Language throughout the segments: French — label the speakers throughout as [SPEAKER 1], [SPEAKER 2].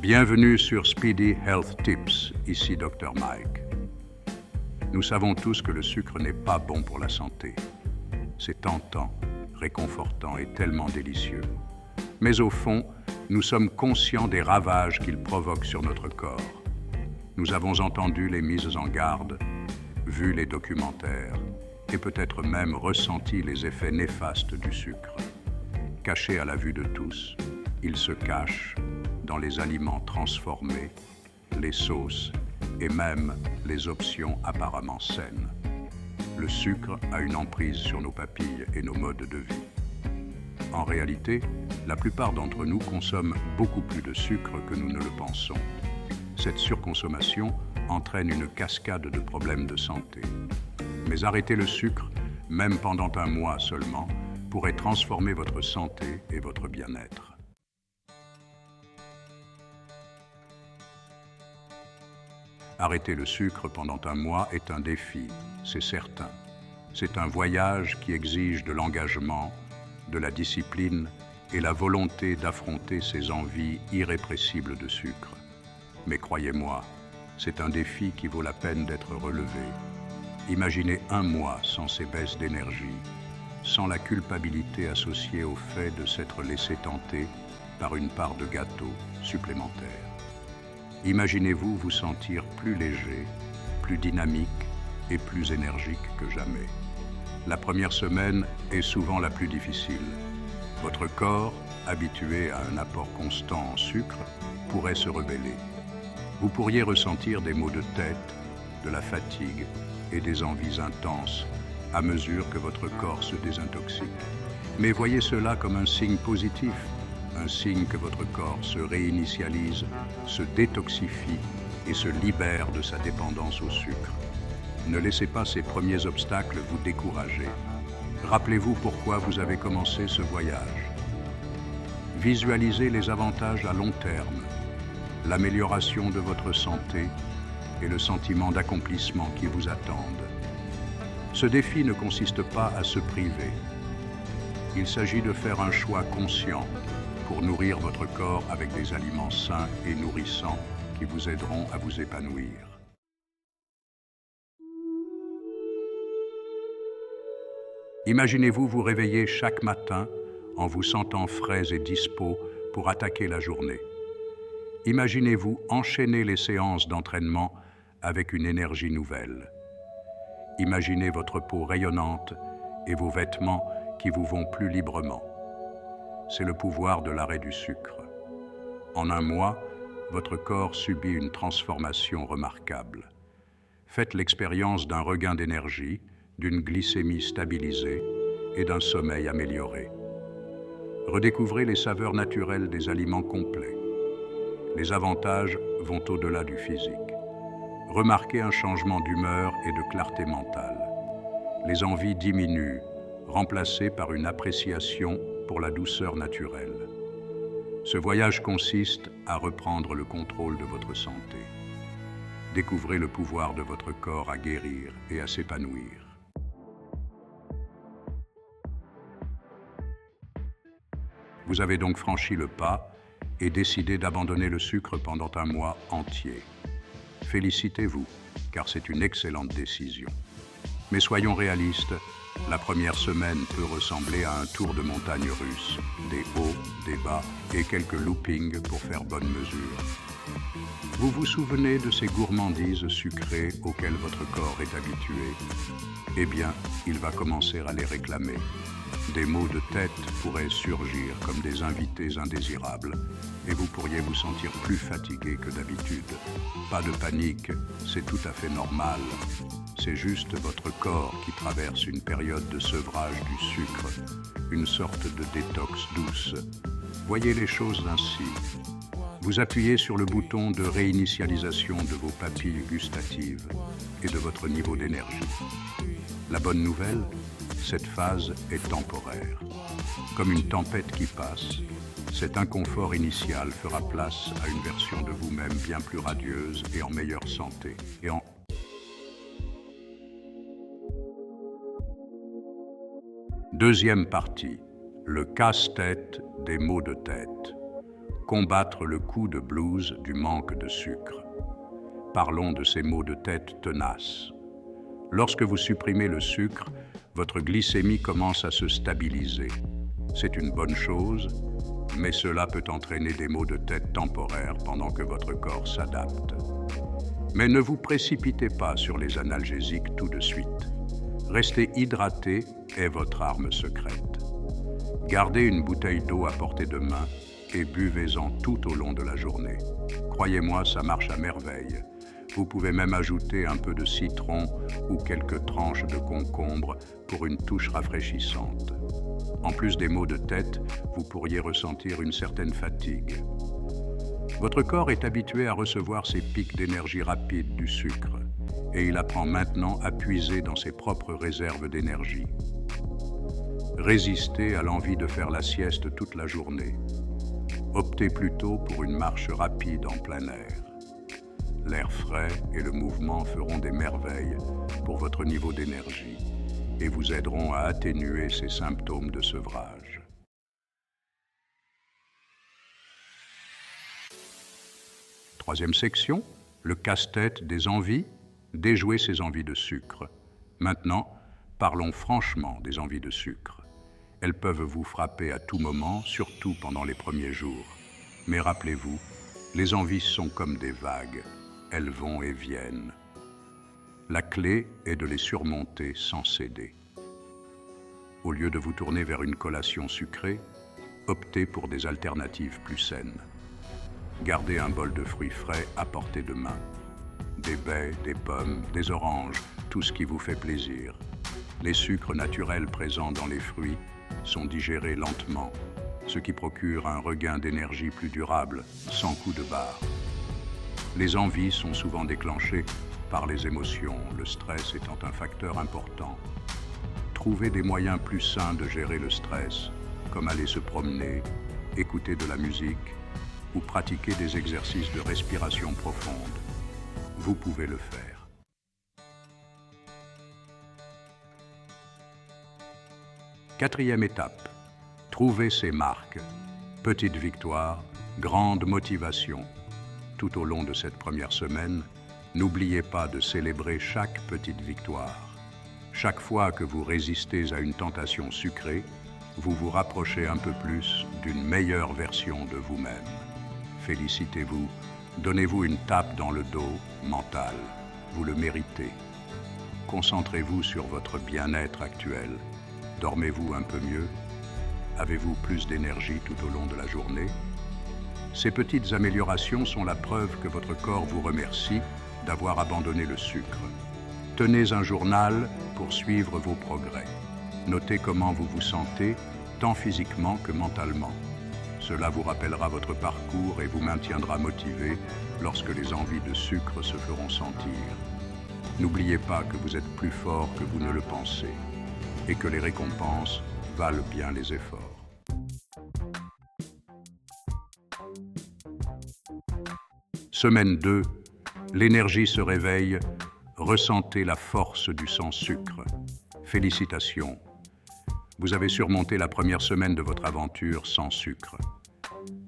[SPEAKER 1] Bienvenue sur Speedy Health Tips, ici Dr Mike. Nous savons tous que le sucre n'est pas bon pour la santé. C'est tentant, réconfortant et tellement délicieux. Mais au fond, nous sommes conscients des ravages qu'il provoque sur notre corps. Nous avons entendu les mises en garde, vu les documentaires et peut-être même ressenti les effets néfastes du sucre. Caché à la vue de tous, il se cache dans les aliments transformés, les sauces et même les options apparemment saines. Le sucre a une emprise sur nos papilles et nos modes de vie. En réalité, la plupart d'entre nous consomment beaucoup plus de sucre que nous ne le pensons. Cette surconsommation entraîne une cascade de problèmes de santé. Mais arrêter le sucre, même pendant un mois seulement, pourrait transformer votre santé et votre bien-être. Arrêter le sucre pendant un mois est un défi, c'est certain. C'est un voyage qui exige de l'engagement, de la discipline et la volonté d'affronter ses envies irrépressibles de sucre. Mais croyez-moi, c'est un défi qui vaut la peine d'être relevé. Imaginez un mois sans ces baisses d'énergie, sans la culpabilité associée au fait de s'être laissé tenter par une part de gâteau supplémentaire. Imaginez-vous vous sentir plus léger, plus dynamique et plus énergique que jamais. La première semaine est souvent la plus difficile. Votre corps, habitué à un apport constant en sucre, pourrait se rebeller. Vous pourriez ressentir des maux de tête, de la fatigue et des envies intenses à mesure que votre corps se désintoxique. Mais voyez cela comme un signe positif, un signe que votre corps se réinitialise, se détoxifie et se libère de sa dépendance au sucre. Ne laissez pas ces premiers obstacles vous décourager. Rappelez-vous pourquoi vous avez commencé ce voyage. Visualisez les avantages à long terme, l'amélioration de votre santé et le sentiment d'accomplissement qui vous attendent. Ce défi ne consiste pas à se priver. Il s'agit de faire un choix conscient pour nourrir votre corps avec des aliments sains et nourrissants qui vous aideront à vous épanouir. Imaginez-vous vous réveiller chaque matin en vous sentant frais et dispos pour attaquer la journée. Imaginez-vous enchaîner les séances d'entraînement avec une énergie nouvelle. Imaginez votre peau rayonnante et vos vêtements qui vous vont plus librement. C'est le pouvoir de l'arrêt du sucre. En un mois, votre corps subit une transformation remarquable. Faites l'expérience d'un regain d'énergie, d'une glycémie stabilisée et d'un sommeil amélioré. Redécouvrez les saveurs naturelles des aliments complets. Les avantages vont au-delà du physique. Remarquez un changement d'humeur et de clarté mentale. Les envies diminuent, remplacées par une appréciation pour la douceur naturelle. Ce voyage consiste à reprendre le contrôle de votre santé. Découvrez le pouvoir de votre corps à guérir et à s'épanouir. Vous avez donc franchi le pas et décidé d'abandonner le sucre pendant un mois entier. Félicitez-vous, car c'est une excellente décision. Mais soyons réalistes, la première semaine peut ressembler à un tour de montagne russe, des hauts, des bas et quelques loopings pour faire bonne mesure. Vous vous souvenez de ces gourmandises sucrées auxquelles votre corps est habitué? Eh bien, il va commencer à les réclamer. Des maux de tête pourraient surgir comme des invités indésirables et vous pourriez vous sentir plus fatigué que d'habitude. Pas de panique, c'est tout à fait normal. C'est juste votre corps qui traverse une période de sevrage du sucre, une sorte de détox douce. Voyez les choses ainsi. Vous appuyez sur le bouton de réinitialisation de vos papilles gustatives et de votre niveau d'énergie. La bonne nouvelle, cette phase est temporaire. Comme une tempête qui passe, cet inconfort initial fera place à une version de vous-même bien plus radieuse et en meilleure santé. Deuxième partie, le casse-tête des maux de tête. combattre le coup de blues du manque de sucre. Parlons de ces maux de tête tenaces. Lorsque vous supprimez le sucre, votre glycémie commence à se stabiliser. C'est une bonne chose, mais cela peut entraîner des maux de tête temporaires pendant que votre corps s'adapte. Mais ne vous précipitez pas sur les analgésiques tout de suite. Rester hydraté est votre arme secrète. Gardez une bouteille d'eau à portée de main et buvez-en tout au long de la journée. Croyez-moi, ça marche à merveille. Vous pouvez même ajouter un peu de citron ou quelques tranches de concombre pour une touche rafraîchissante. En plus des maux de tête, vous pourriez ressentir une certaine fatigue. Votre corps est habitué à recevoir ces pics d'énergie rapide du sucre et il apprend maintenant à puiser dans ses propres réserves d'énergie. Résistez à l'envie de faire la sieste toute la journée. Optez plutôt pour une marche rapide en plein air. L'air frais et le mouvement feront des merveilles pour votre niveau d'énergie et vous aideront à atténuer ces symptômes de sevrage. Troisième section, le casse-tête des envies, déjouer ses envies de sucre. Maintenant, parlons franchement des envies de sucre. Elles peuvent vous frapper à tout moment, surtout pendant les premiers jours. Mais rappelez-vous, les envies sont comme des vagues. Elles vont et viennent. La clé est de les surmonter sans céder. Au lieu de vous tourner vers une collation sucrée, optez pour des alternatives plus saines. Gardez un bol de fruits frais à portée de main. Des baies, des pommes, des oranges, tout ce qui vous fait plaisir. Les sucres naturels présents dans les fruits sont digérés lentement, ce qui procure un regain d'énergie plus durable, sans coup de barre. Les envies sont souvent déclenchées par les émotions, le stress étant un facteur important. Trouvez des moyens plus sains de gérer le stress, comme aller se promener, écouter de la musique ou pratiquer des exercices de respiration profonde. Vous pouvez le faire. Quatrième étape, trouvez ces marques. Petite victoire, grande motivation. Tout au long de cette première semaine, n'oubliez pas de célébrer chaque petite victoire. Chaque fois que vous résistez à une tentation sucrée, vous vous rapprochez un peu plus d'une meilleure version de vous-même. Félicitez-vous, donnez-vous une tape dans le dos mental. Vous le méritez. Concentrez-vous sur votre bien-être actuel. Dormez-vous un peu mieux? Avez-vous plus d'énergie tout au long de la journée? Ces petites améliorations sont la preuve que votre corps vous remercie d'avoir abandonné le sucre. Tenez un journal pour suivre vos progrès. Notez comment vous vous sentez, tant physiquement que mentalement. Cela vous rappellera votre parcours et vous maintiendra motivé lorsque les envies de sucre se feront sentir. N'oubliez pas que vous êtes plus fort que vous ne le pensez et que les récompenses valent bien les efforts. Semaine 2, l'énergie se réveille, ressentez la force du sans-sucre. Félicitations, vous avez surmonté la première semaine de votre aventure sans sucre.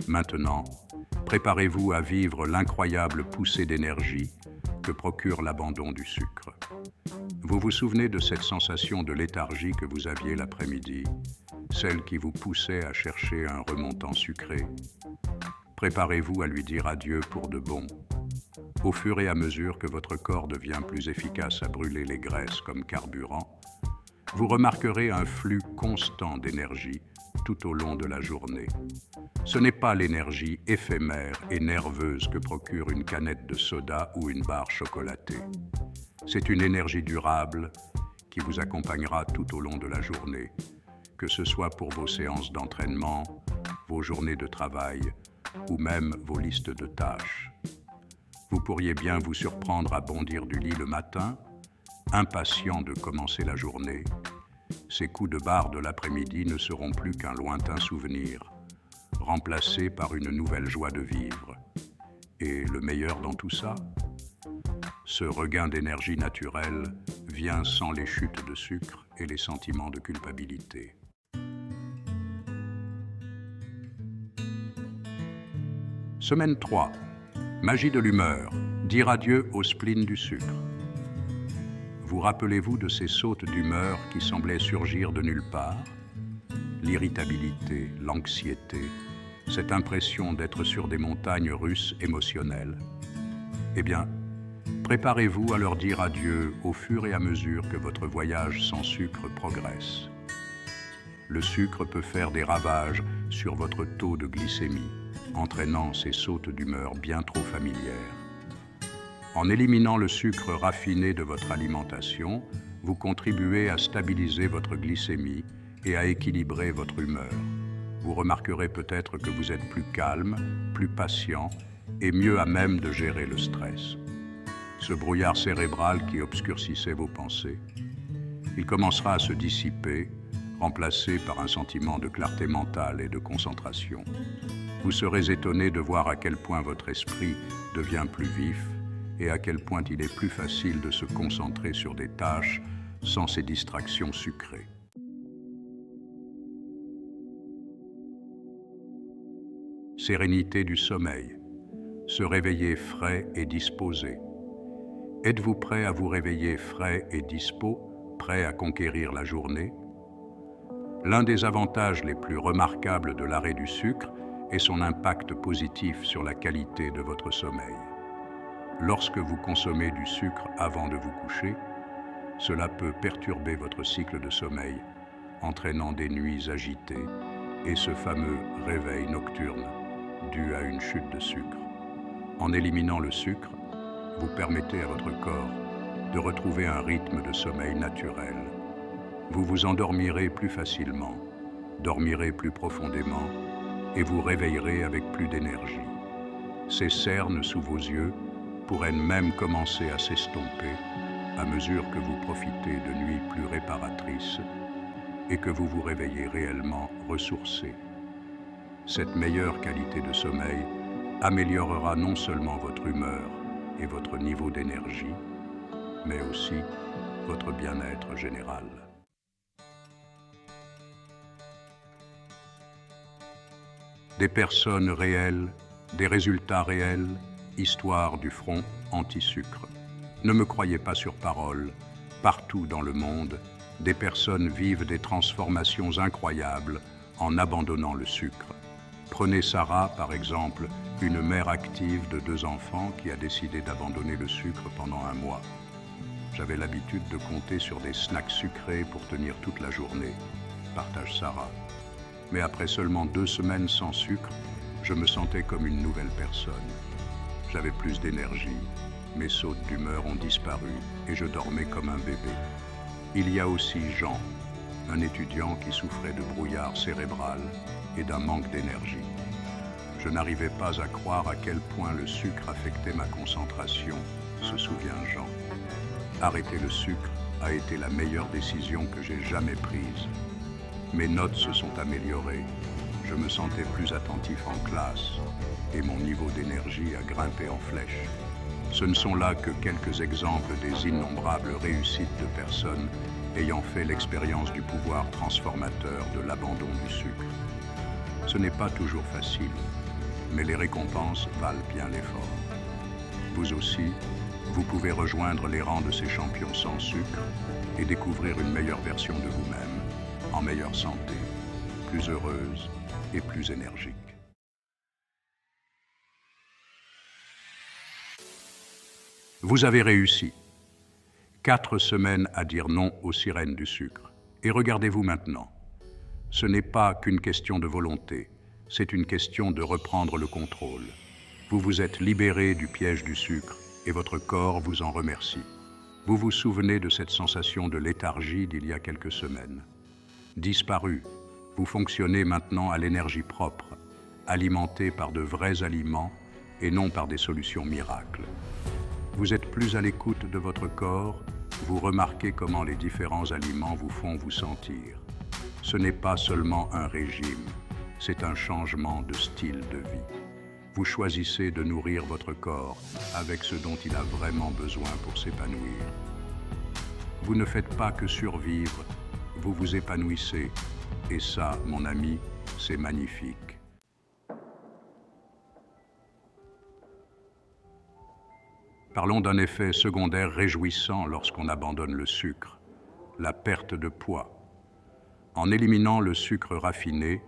[SPEAKER 1] Maintenant, préparez-vous à vivre l'incroyable poussée d'énergie que procure l'abandon du sucre. Vous vous souvenez de cette sensation de léthargie que vous aviez l'après-midi, celle qui vous poussait à chercher un remontant sucré? Préparez-vous à lui dire adieu pour de bon. Au fur et à mesure que votre corps devient plus efficace à brûler les graisses comme carburant, vous remarquerez un flux constant d'énergie tout au long de la journée. Ce n'est pas l'énergie éphémère et nerveuse que procure une canette de soda ou une barre chocolatée. C'est une énergie durable qui vous accompagnera tout au long de la journée, que ce soit pour vos séances d'entraînement, vos journées de travail ou même vos listes de tâches. Vous pourriez bien vous surprendre à bondir du lit le matin, impatient de commencer la journée. Ces coups de barre de l'après-midi ne seront plus qu'un lointain souvenir, remplacé par une nouvelle joie de vivre. Et le meilleur dans tout ça, ce regain d'énergie naturelle vient sans les chutes de sucre et les sentiments de culpabilité. Semaine 3. Magie de l'humeur. Dire adieu au spleen du sucre. Vous rappelez-vous de ces sautes d'humeur qui semblaient surgir de nulle part? L'irritabilité, l'anxiété, cette impression d'être sur des montagnes russes émotionnelles. Eh bien, préparez-vous à leur dire adieu au fur et à mesure que votre voyage sans sucre progresse. Le sucre peut faire des ravages sur votre taux de glycémie, entraînant ces sautes d'humeur bien trop familières. En éliminant le sucre raffiné de votre alimentation, vous contribuez à stabiliser votre glycémie et à équilibrer votre humeur. Vous remarquerez peut-être que vous êtes plus calme, plus patient et mieux à même de gérer le stress. Ce brouillard cérébral qui obscurcissait vos pensées, il commencera à se dissiper, remplacé par un sentiment de clarté mentale et de concentration. Vous serez étonné de voir à quel point votre esprit devient plus vif et à quel point il est plus facile de se concentrer sur des tâches sans ces distractions sucrées. Sérénité du sommeil. Se réveiller frais et disposé. Êtes-vous prêt à vous réveiller frais et dispo, prêt à conquérir la journée? L'un des avantages les plus remarquables de l'arrêt du sucre est son impact positif sur la qualité de votre sommeil. Lorsque vous consommez du sucre avant de vous coucher, cela peut perturber votre cycle de sommeil, entraînant des nuits agitées et ce fameux réveil nocturne dû à une chute de sucre. En éliminant le sucre, vous permettez à votre corps de retrouver un rythme de sommeil naturel. Vous vous endormirez plus facilement, dormirez plus profondément et vous réveillerez avec plus d'énergie. Ces cernes sous vos yeux pourraient même commencer à s'estomper à mesure que vous profitez de nuits plus réparatrices et que vous vous réveillez réellement ressourcé. Cette meilleure qualité de sommeil améliorera non seulement votre humeur et votre niveau d'énergie, mais aussi votre bien-être général. Des personnes réelles, des résultats réels, histoire du front anti-sucre. Ne me croyez pas sur parole, partout dans le monde, des personnes vivent des transformations incroyables en abandonnant le sucre. Prenez Sarah, par exemple, une mère active de 2 enfants qui a décidé d'abandonner le sucre pendant 1 mois. J'avais l'habitude de compter sur des snacks sucrés pour tenir toute la journée, partage Sarah. Mais après seulement 2 semaines sans sucre, je me sentais comme une nouvelle personne. J'avais plus d'énergie, mes sautes d'humeur ont disparu et je dormais comme un bébé. Il y a aussi Jean, un étudiant qui souffrait de brouillard cérébral et d'un manque d'énergie. Je n'arrivais pas à croire à quel point le sucre affectait ma concentration, se souvient Jean. Arrêter le sucre a été la meilleure décision que j'ai jamais prise. Mes notes se sont améliorées, je me sentais plus attentif en classe et mon niveau d'énergie a grimpé en flèche. Ce ne sont là que quelques exemples des innombrables réussites de personnes ayant fait l'expérience du pouvoir transformateur de l'abandon du sucre. Ce n'est pas toujours facile, mais les récompenses valent bien l'effort. Vous aussi, vous pouvez rejoindre les rangs de ces champions sans sucre et découvrir une meilleure version de vous-même, en meilleure santé, plus heureuse et plus énergique. Vous avez réussi. 4 semaines à dire non aux sirènes du sucre. Et regardez-vous maintenant. Ce n'est pas qu'une question de volonté, c'est une question de reprendre le contrôle. Vous vous êtes libéré du piège du sucre et votre corps vous en remercie. Vous vous souvenez de cette sensation de léthargie d'il y a quelques semaines. Disparu, vous fonctionnez maintenant à l'énergie propre, alimenté par de vrais aliments et non par des solutions miracles. Vous êtes plus à l'écoute de votre corps, vous remarquez comment les différents aliments vous font vous sentir. Ce n'est pas seulement un régime, c'est un changement de style de vie. Vous choisissez de nourrir votre corps avec ce dont il a vraiment besoin pour s'épanouir. Vous ne faites pas que survivre, vous vous épanouissez. Et ça, mon ami, c'est magnifique. Parlons d'un effet secondaire réjouissant lorsqu'on abandonne le sucre, la perte de poids. En éliminant le sucre raffiné,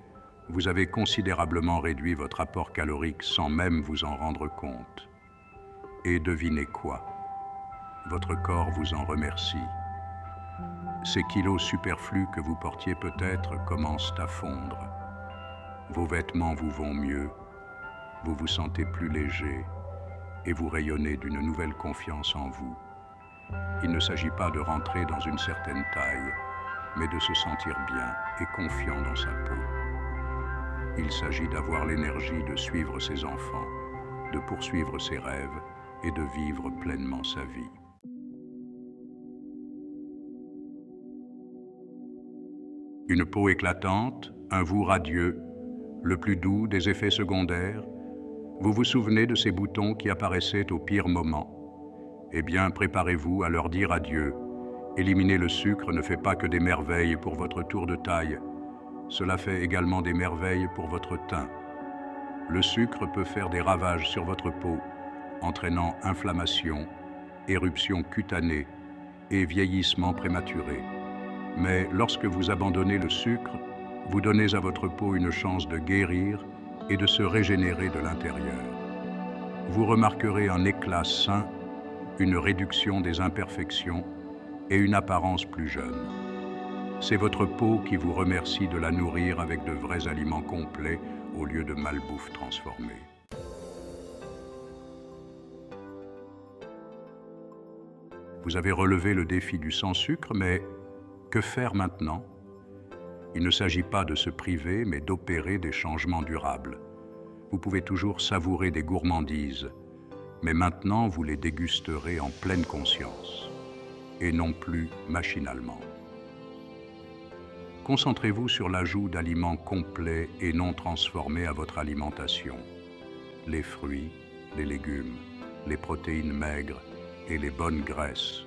[SPEAKER 1] vous avez considérablement réduit votre apport calorique sans même vous en rendre compte. Et devinez quoi? Votre corps vous en remercie. Ces kilos superflus que vous portiez peut-être commencent à fondre. Vos vêtements vous vont mieux, vous vous sentez plus léger et vous rayonnez d'une nouvelle confiance en vous. Il ne s'agit pas de rentrer dans une certaine taille, mais de se sentir bien et confiant dans sa peau. Il s'agit d'avoir l'énergie de suivre ses enfants, de poursuivre ses rêves et de vivre pleinement sa vie. Une peau éclatante, un vous radieux, le plus doux des effets secondaires. Vous vous souvenez de ces boutons qui apparaissaient au pire moment? Eh bien, préparez-vous à leur dire adieu. Éliminer le sucre ne fait pas que des merveilles pour votre tour de taille. Cela fait également des merveilles pour votre teint. Le sucre peut faire des ravages sur votre peau, entraînant inflammation, éruption cutanée et vieillissement prématuré. Mais lorsque vous abandonnez le sucre, vous donnez à votre peau une chance de guérir et de se régénérer de l'intérieur. Vous remarquerez un éclat sain, une réduction des imperfections et une apparence plus jeune. C'est votre peau qui vous remercie de la nourrir avec de vrais aliments complets au lieu de malbouffe transformée. Vous avez relevé le défi du sans-sucre, mais que faire maintenant? Il ne s'agit pas de se priver, mais d'opérer des changements durables. Vous pouvez toujours savourer des gourmandises, mais maintenant vous les dégusterez en pleine conscience, et non plus machinalement. Concentrez-vous sur l'ajout d'aliments complets et non transformés à votre alimentation. Les fruits, les légumes, les protéines maigres et les bonnes graisses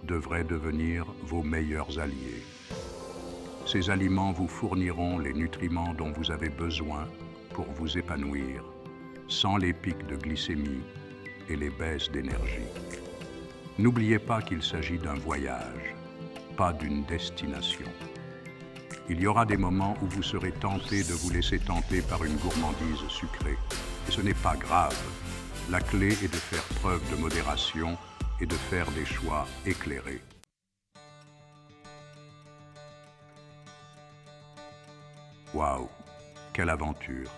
[SPEAKER 1] devraient devenir vos meilleurs alliés. Ces aliments vous fourniront les nutriments dont vous avez besoin pour vous épanouir, sans les pics de glycémie et les baisses d'énergie. N'oubliez pas qu'il s'agit d'un voyage, pas d'une destination. Il y aura des moments où vous serez tenté de vous laisser tenter par une gourmandise sucrée. Et ce n'est pas grave. La clé est de faire preuve de modération et de faire des choix éclairés. Waouh, quelle aventure!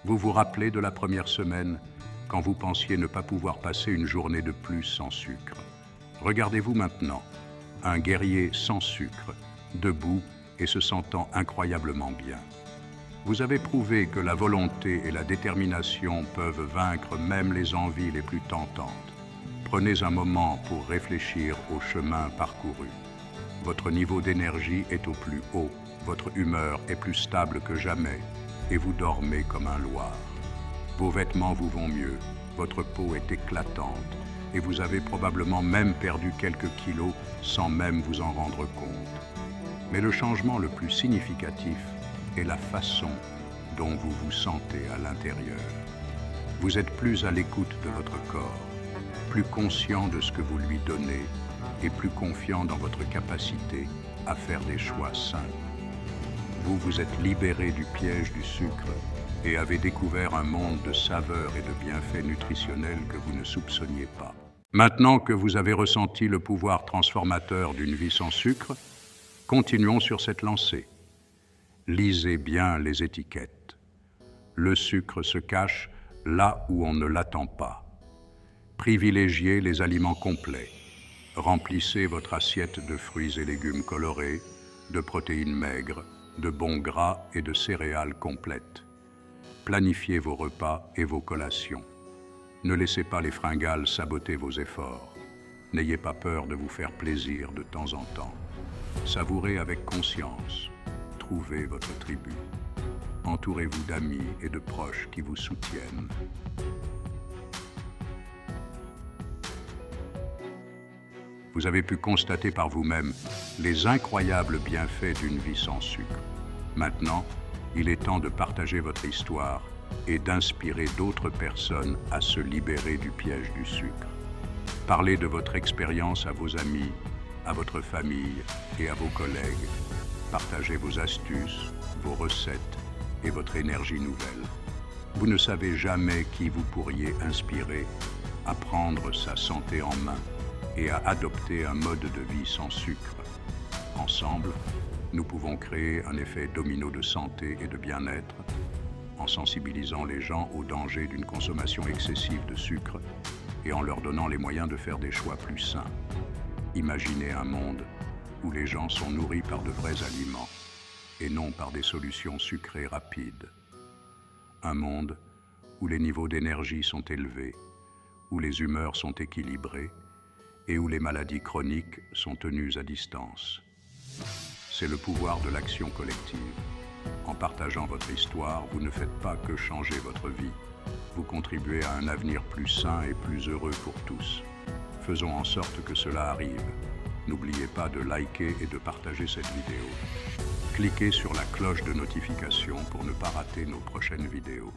[SPEAKER 1] Vous vous rappelez de la première semaine, quand vous pensiez ne pas pouvoir passer une journée de plus sans sucre? Regardez-vous maintenant, un guerrier sans sucre, debout et se sentant incroyablement bien. Vous avez prouvé que la volonté et la détermination peuvent vaincre même les envies les plus tentantes. Prenez un moment pour réfléchir au chemin parcouru. Votre niveau d'énergie est au plus haut, votre humeur est plus stable que jamais et vous dormez comme un loir. Vos vêtements vous vont mieux, votre peau est éclatante et vous avez probablement même perdu quelques kilos sans même vous en rendre compte. Mais le changement le plus significatif est la façon dont vous vous sentez à l'intérieur. Vous êtes plus à l'écoute de votre corps, plus conscient de ce que vous lui donnez et plus confiant dans votre capacité à faire des choix sains. Vous vous êtes libéré du piège du sucre et avez découvert un monde de saveurs et de bienfaits nutritionnels que vous ne soupçonniez pas. Maintenant que vous avez ressenti le pouvoir transformateur d'une vie sans sucre, continuons sur cette lancée. Lisez bien les étiquettes. Le sucre se cache là où on ne l'attend pas. Privilégiez les aliments complets. Remplissez votre assiette de fruits et légumes colorés, de protéines maigres, de bons gras et de céréales complètes. Planifiez vos repas et vos collations. Ne laissez pas les fringales saboter vos efforts. N'ayez pas peur de vous faire plaisir de temps en temps. Savourez avec conscience. Trouvez votre tribu. Entourez-vous d'amis et de proches qui vous soutiennent. Vous avez pu constater par vous-même les incroyables bienfaits d'une vie sans sucre. Maintenant, il est temps de partager votre histoire et d'inspirer d'autres personnes à se libérer du piège du sucre. Parlez de votre expérience à vos amis, à votre famille et à vos collègues. Partagez vos astuces, vos recettes et votre énergie nouvelle. Vous ne savez jamais qui vous pourriez inspirer à prendre sa santé en main et à adopter un mode de vie sans sucre. Ensemble, nous pouvons créer un effet domino de santé et de bien-être en sensibilisant les gens au danger d'une consommation excessive de sucre et en leur donnant les moyens de faire des choix plus sains. Imaginez un monde où les gens sont nourris par de vrais aliments et non par des solutions sucrées rapides. Un monde où les niveaux d'énergie sont élevés, où les humeurs sont équilibrées et où les maladies chroniques sont tenues à distance. C'est le pouvoir de l'action collective. En partageant votre histoire, vous ne faites pas que changer votre vie. Vous contribuez à un avenir plus sain et plus heureux pour tous. Faisons en sorte que cela arrive. N'oubliez pas de liker et de partager cette vidéo. Cliquez sur la cloche de notification pour ne pas rater nos prochaines vidéos.